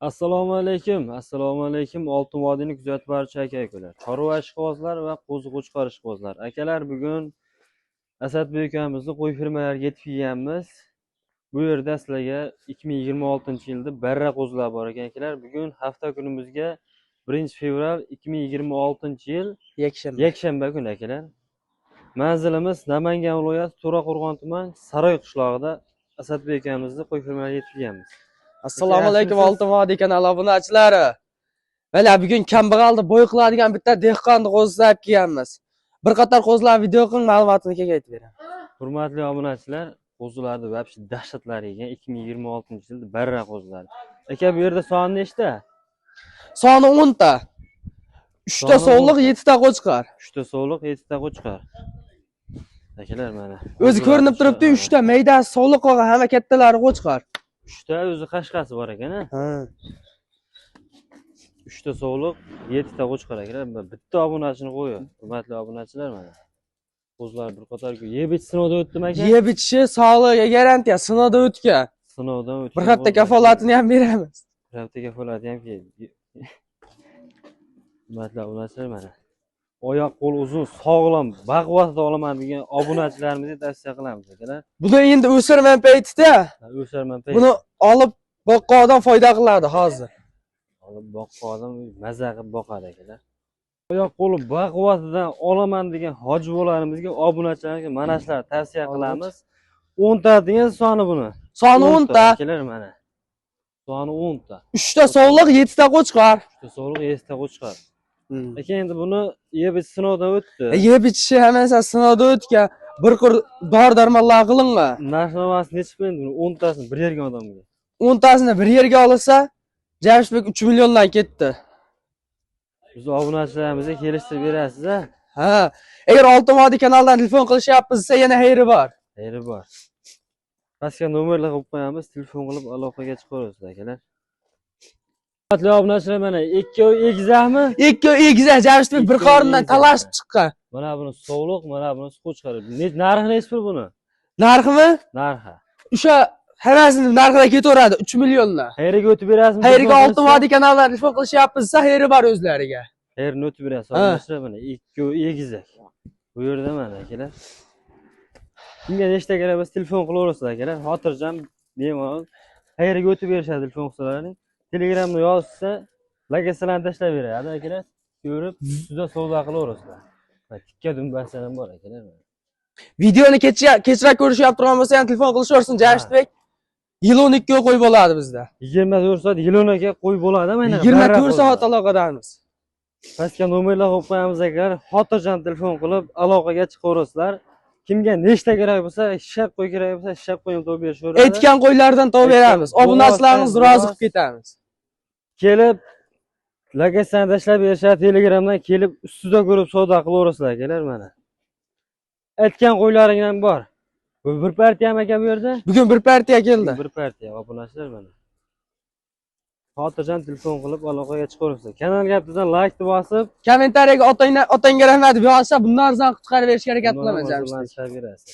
Assalomu alaykum. Assalomu alaykum. Oltin vodiyni kuzatib barcha aka-ukalar. Chorva ishqibozlar va qo'ziqo'chqor ishqibozlar. Akalar, bugun Asadbek akamizni qo'y fermalariga yetib kelganmiz. Bu yerda sizlarga 2026-yilda barra qo'zilar bor ekan akalar. Bugun hafta kunimizga 1-fevral 2026-yil yakshanba kuni akalar. Manzilimiz Namangan viloyati To'raqo'rg'on tuman Saroy qishlog'ida Asadbek akamizni qo'y fermalariga yetib kelganmiz. Assalomu alaykum Oltin vodiy kanali obunachilari. Mana bugun kambag'alni bo'y qiladigan bitta dehqonni qo'zlab olib kelganmiz. Bir qator qo'zlar video qilib ma'lumotini kelga aytib beraman. Hurmatli obunachilar, qo'zilarni vobshe dahshatlar ekan 2026-yilda barra qo'zilar. Aka, bu yerda soni nechta? Soni 10 ta. 3 ta so'liq, 7 ta qo'chqar. 3 ta so'liq, 7 ta qo'chqar. Akalar mana. O'zi ko'rinib turibdi, 3 ta maydasi so'liq qolgan, hamma kattalari qo'chqar. 3 ta o'zi qashqasi bor ekan-a? Ha. 3 ta so'liq, 7 ta qo'chqar akalar. Bitta obunachini qo'yib. Hurmatli obunachilar mana. Qo'zilar bir qator yeb ichish sinovdan o'tdimi aka? Yeb ichishi sog'lig'iga garantiya, sinovdan o'tgan. Sinovdan o'tgan. Bir hafta kafolatini ham beramiz. Bir hafta kafolati ham keldi. Hurmatli obunachilar mana. Oyoq qo'l uzun, sog'lom, baquvvatda olaman degan obunachilarimizga tavsiya qilamiz akalar. Buni endi o'sirman paytida. O'sarman payt. Buni olib boqqan odam foyda qiladi hozir. Olib boqqan odam maza qilib boqadi akalar. Oyoq qo'li baquvvatidan olaman degan hoji bolarimizga, obunachilarga mana shular tavsiya qilamiz. 10 ta degan soni buni. Soni 10 ta. Akalar mana. Soni 10 ta. 3 ta so'liq, 7 ta qo'chqar. 3 ta so'liq, 7 ta qo'chqar. Aka, endi buni yeb ichish sinovdan o'tdi. Yeb ichishi hammasi sinovdan o'tgan. Bir qir dori-darmonlar qilingan. Narxi necha pul endi 10 tasini bir yerga odamga? 10 tasini bir yerga olsa, Jamshidbek 3 milliondan ketdi. Biz obunachilarimizga kelishtirib berasiz-a? Ha. Agar Oltin vodiy kanalidan telefon qilishyapsiz desa, yana xayri bor. Xayri bor. Pastga nomerlar qo'yib qo'yamiz, telefon qilib aloqaga chiqaverasiz akalar. Hurmatli obunachilar, mana ikkovi egizakmi? Ikkovi egizak Jamshidbek bir qorindan talashib chiqqan. Mana buni so'liq, mana buni qo'chqar. Narxi necha pul buni? Narximi? Narxi. O'sha hammasini narxida ketaveradi 3 milliondan. Xayriga o'tib berasizmi? Xayriga Oltin vodiy kanalidan telefon qilishyapsiz desa, xayri bor o'zlariga. Xayrini o'tib berasiz. Obunachilar mana ikkovi egizak. Bu yerda mana akalar. Kimga nechta kerak bo'lsa telefon qilaverasiz akalar. Xotirjam bemalol xayriga o'tib berishadi telefon qilisalaring. Telegramda yozsa, lokatsiyalarni tashlab beradi akalar. Ko'rib, ustida savdo qilaverasizlar. Tikka dumbaslar ham bor akalar. Videoni kechroq ko'rishyapti turgan bo'lsa ham telefon qilishaversin Jamshidbek. Yil 12 ga qo'y bo'ladi bizda. 24 soat yil 12 ga qo'y bo'ladi mana. 24 soat aloqadamiz. Pastga nomerlar qo'yib qo'yamiz akalar. Xotirjam telefon qilib aloqaga chiqaverasizlar. Kimga nechta kerak bo'lsa, shishab qo'y kerak bo'lsa, shishab qo'y ham topib berishaveradi. Aytgan qo'ylardan topib beramiz. Obunachilarimiz rozi qilib ketamiz. Kelib lokatsiyani tashlab berishadi, Telegramdan kelib ustida ko'rib savdo qilaverasizlar akalar mana. Aytgan qo'ylaring ham bor. Bu bir partiya ham aka bu yerda? Bugun bir partiya keldi. Bir partiya obunachilar mana. Xotirjam telefon qilib aloqaga chiqaverasizlar. Kanalga bittadan like bosib, Kommentariyaga otangga rahmat deb yozsa, bundan arzon qutqarib berishga harakat qilaman Jamshidbek. berasiz.